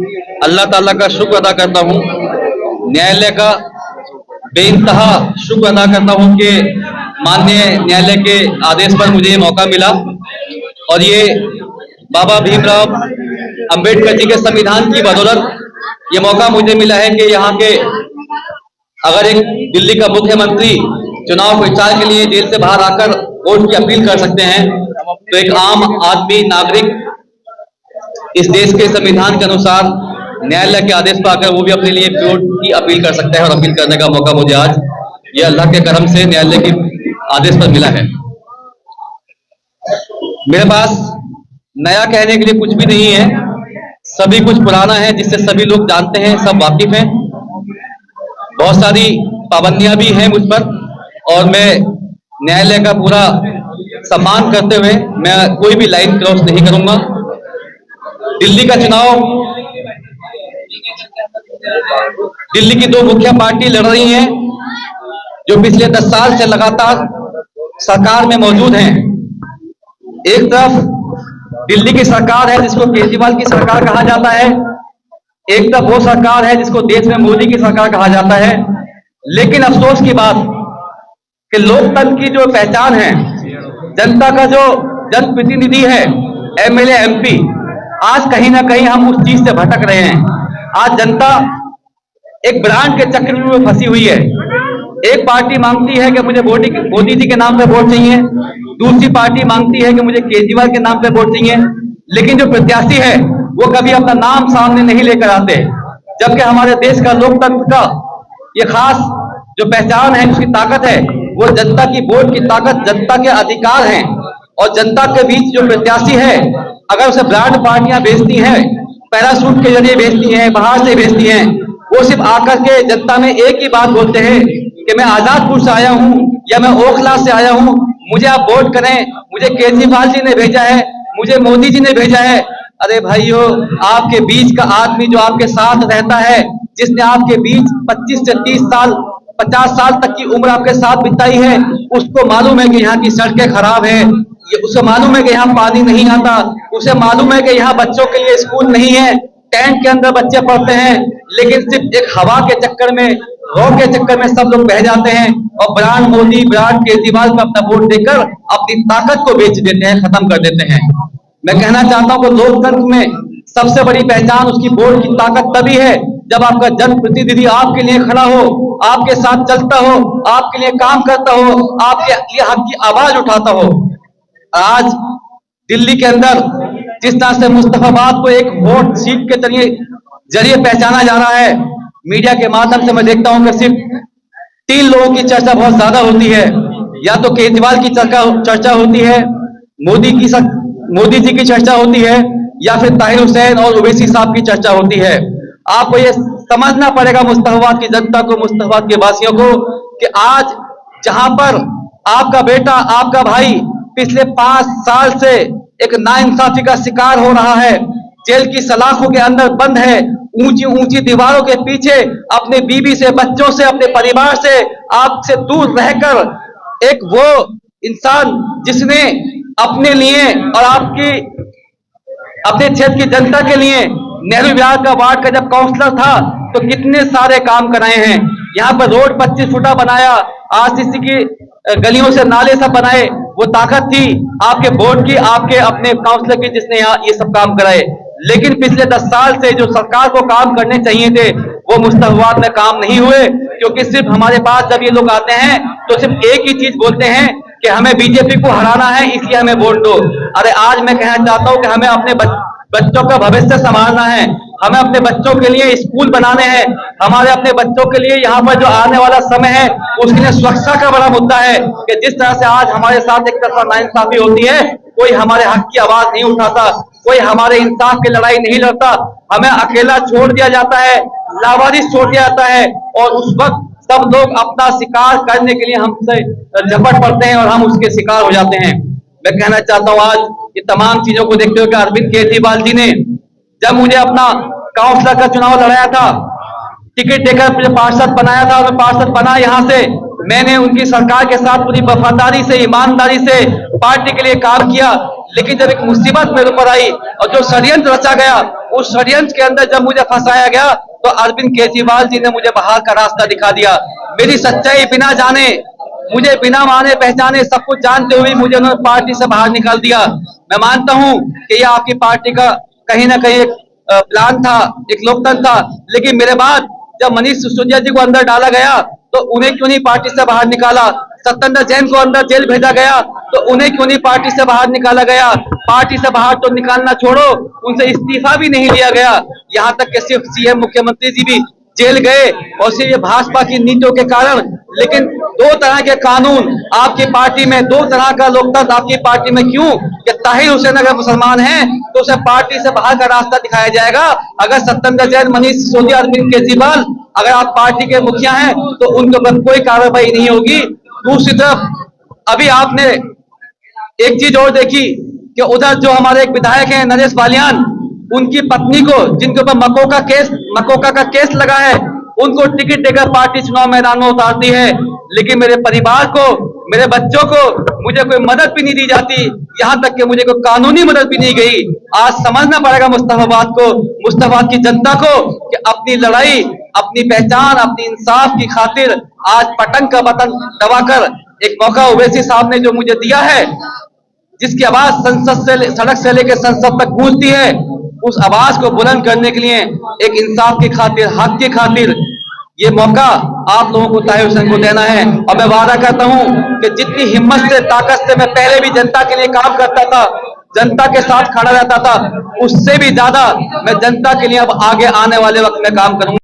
अल्लाह ताला का शुक्र अदा करता हूँ, न्यायालय का बेइंतहा शुक्र अदा करता हूँ कि माननीय न्यायालय के आदेश पर मुझे मौका मिला और ये बाबा भीमराव अंबेडकर जी के संविधान की बदौलत ये मौका मुझे मिला है कि यहाँ के अगर एक दिल्ली का मुख्यमंत्री चुनाव प्रचार के लिए जेल से बाहर आकर वोट की अपील कर सकते हैं, तो एक आम आदमी नागरिक इस देश के संविधान के अनुसार न्यायालय के आदेश पर आकर वो भी अपने लिए वोट की अपील कर सकता है और अपील करने का मौका मुझे आज ये अल्लाह के करम से न्यायालय के आदेश पर मिला है। मेरे पास नया कहने के लिए कुछ भी नहीं है, सभी कुछ पुराना है जिससे सभी लोग जानते हैं, सब वाकिफ हैं। बहुत सारी पाबंदियां भी हैं मुझ पर और मैं न्यायालय का पूरा सम्मान करते हुए मैं कोई भी लाइन क्रॉस नहीं करूंगा। दिल्ली का चुनाव दिल्ली की दो मुख्य पार्टी लड़ रही हैं जो पिछले 10 साल से लगातार सरकार में मौजूद हैं। एक तरफ दिल्ली की सरकार है जिसको केजरीवाल की सरकार कहा जाता है, एक तरफ वो सरकार है जिसको देश में मोदी की सरकार कहा जाता है। लेकिन अफसोस की बात कि लोकतंत्र की जो पहचान है, जनता का जो जनप्रतिनिधि है, एमएलए एमपी, आज कहीं ना कहीं हम उस चीज से भटक रहे हैं। आज जनता एक ब्रांड के चक्र में फंसी हुई है। एक पार्टी मांगती है कि मुझे मोदी जी के नाम पे वोट चाहिए, दूसरी पार्टी मांगती है कि मुझे केजरीवाल के नाम पे वोट चाहिए, लेकिन जो प्रत्याशी है वो कभी अपना नाम सामने नहीं लेकर आते। जबकि हमारे देश का लोकतंत्र का ये खास जो पहचान है, उसकी ताकत है, वो जनता की वोट की ताकत, जनता के अधिकार हैं। और जनता के बीच जो प्रत्याशी है, अगर उसे ब्रांड पार्टियां बेचती हैं, पैराशूट के जरिए बेचती हैं, बाहर से बेचती हैं, वो सिर्फ आकर के जनता में एक ही बात बोलते हैं कि मैं आजादपुर से आया हूं या मैं ओखला से आया हूं, मुझे आप वोट करें, मुझे केजरीवाल जी ने भेजा है, मुझे मोदी जी ने भेजा है। अरे भाइयों, आपके बीच का आदमी जो आपके साथ रहता है, जिसने आपके बीच 25 से 30 साल 50 साल तक की उम्र आपके साथ बिताई है, उसको मालूम है कि यहाँ की सड़कें खराब है, उसे मालूम है कि यहाँ पानी नहीं आता, उसे मालूम है कि यहाँ बच्चों के लिए स्कूल नहीं है, टेंट के अंदर बच्चे पढ़ते हैं, लेकिन सिर्फ एक हवा के चक्कर में, रॉ के चक्कर में सब लोग बह जाते हैं और ब्रांड मोदी, ब्रांड केजरीवाल को अपना वोट देकर अपनी ताकत को बेच देते हैं, खत्म कर देते हैं। मैं कहना चाहता हूं कि लोकतंत्र में सबसे बड़ी पहचान उसकी वोट की ताकत तभी है जब आपका जनप्रतिनिधि आपके लिए खड़ा हो, आपके साथ चलता हो, आपके लिए काम करता हो, आपके लिए हक की आवाज उठाता हो। आज दिल्ली के अंदर जिस तरह से मुस्तफाबाद को एक वोट सीट के जरिए पहचाना जा रहा है, मीडिया के माध्यम से मैं देखता हूं कि सिर्फ 3 लोगों की चर्चा बहुत ज्यादा होती है। या तो केजरीवाल की चर्चा होती है, मोदी जी की चर्चा होती है, या फिर ताहिर हुसैन और ओवैसी साहब की चर्चा होती है। आपको ये समझना पड़ेगा मुस्तफाबाद की जनता को, मुस्तफाबाद के वासियों को, कि आज जहां पर आपका बेटा, आपका भाई पिछले 5 साल से एक नाइंसाफी का शिकार हो रहा है, जेल की सलाखों के अंदर बंद है, ऊंची ऊंची दीवारों के पीछे अपने बीवी से, बच्चों से, अपने परिवार से, आपसे दूर रहकर एक वो इंसान जिसने अपने लिए और अपने क्षेत्र की जनता के लिए नेहरू विहार का वार्ड का जब काउंसलर था तो कितने सारे काम कराए हैं। यहाँ पर रोड 25 फुटा बनाया, आरसीसी की गलियों से नाले सब बनाए, वो ताकत थी आपके बोर्ड की, आपके अपने काउंसलर की, जिसने यहाँ ये सब काम कराए। लेकिन पिछले 10 साल से जो सरकार को काम करने चाहिए थे वो मुस्तफाबाद में काम नहीं हुए, क्योंकि सिर्फ हमारे पास जब ये लोग आते हैं तो सिर्फ एक ही चीज बोलते हैं कि हमें बीजेपी को हराना है, इसलिए हमें वोट दो। अरे आज मैं कहना चाहता हूं कि हमें अपने बच्चों का भविष्य संभालना है, हमें अपने बच्चों के लिए स्कूल बनाने हैं, हमारे अपने बच्चों के लिए यहाँ पर जो आने वाला समय है उसके लिए सुरक्षा का बड़ा मुद्दा है कि जिस तरह से आज हमारे साथ एक तरफा नाइंसाफी होती है, कोई हमारे हक की आवाज नहीं उठाता, कोई हमारे इंसाफ की लड़ाई नहीं लड़ता, हमें अकेला छोड़ दिया जाता है, लावारिस छोड़ दिया जाता है, और उस वक्त सब लोग अपना शिकार करने के लिए हमसे झपट पड़ते हैं और हम उसके शिकार हो जाते हैं। मैं कहना चाहता हूँ आज ये तमाम चीजों को देखते हुए अरविंद केजरीवाल जी ने जब मुझे अपना काउंसलर का चुनाव लड़ाया था, टिकट देकर मुझे पार्षद बनाया था, और मैं पार्षद बना यहाँ से, मैंने उनकी सरकार के साथ पूरी वफादारी से, ईमानदारी से पार्टी के लिए काम किया। लेकिन जब एक मुसीबत मेरे ऊपर आई और जो षड्यंत्र रचा गया उस षड्यंत्र के अंदर जब मुझे फंसाया गया तो अरविंद केजरीवाल जी ने मुझे बाहर का रास्ता दिखा दिया। मेरी सच्चाई बिना जाने, मुझे बिना माने पहचाने, सब कुछ जानते हुए मुझे उन्होंने पार्टी से बाहर निकाल दिया। मैं मानता हूं कि यह आपकी पार्टी का कहीं ना कहीं एक प्लान था, एक लोकतंत्र था, लेकिन मेरे बाद जब मनीष सिसोदिया जी को अंदर डाला गया तो उन्हें क्यों नहीं पार्टी से बाहर निकाला? सत्येंद्र जैन को अंदर जेल भेजा गया तो उन्हें क्यों नहीं पार्टी से बाहर निकाला गया? पार्टी से बाहर तो निकालना छोड़ो, उनसे इस्तीफा भी नहीं लिया गया। यहाँ तक कि सिर्फ सीएम मुख्यमंत्री जी भी जेल गए और सिर्फ ये भाजपा की नीतियों के कारण। लेकिन दो तरह के कानून आपकी पार्टी में, दो तरह का लोकतंत्र आपकी पार्टी में क्यों? कि ताहिर हुसैन अगर मुसलमान है तो उसे पार्टी से बाहर का रास्ता दिखाया जाएगा। अगर सत्येंद्र जैन, मनीष सिसोदिया, अरविंद केजरीवाल अगर आप पार्टी के मुखिया हैं तो उनके ऊपर कोई कार्रवाई नहीं होगी। दूसरी तरफ अभी आपने एक चीज और देखी कि उधर जो हमारे एक विधायक हैं नरेश बालियान, उनकी पत्नी को, जिनके ऊपर मकोका का केस लगा है, उनको टिकट देकर पार्टी चुनाव मैदान में उतारती है। लेकिन मेरे परिवार को, मेरे बच्चों को मुझे कोई मदद भी नहीं दी जाती, यहाँ तक कि मुझे कोई कानूनी मदद भी नहीं गई। आज समझना पड़ेगा मुस्तफाबाद की जनता को कि अपनी लड़ाई, अपनी पहचान, अपनी इंसाफ की खातिर आज पतंग का बटन दबाकर एक मौका ओवैसी साहब ने जो मुझे दिया है, जिसकी आवाज संसद से, सड़क से लेकर संसद तक गूंजती है, उस आवाज को बुलंद करने के लिए, एक इंसाफ की खातिर, हक की खातिर ये मौका आप लोगों को, ताहिर हुसैन को देना है। और मैं वादा करता हूं कि जितनी हिम्मत से, ताकत से मैं पहले भी जनता के लिए काम करता था, जनता के साथ खड़ा रहता था, उससे भी ज्यादा मैं जनता के लिए अब आगे आने वाले वक्त में काम करूंगा।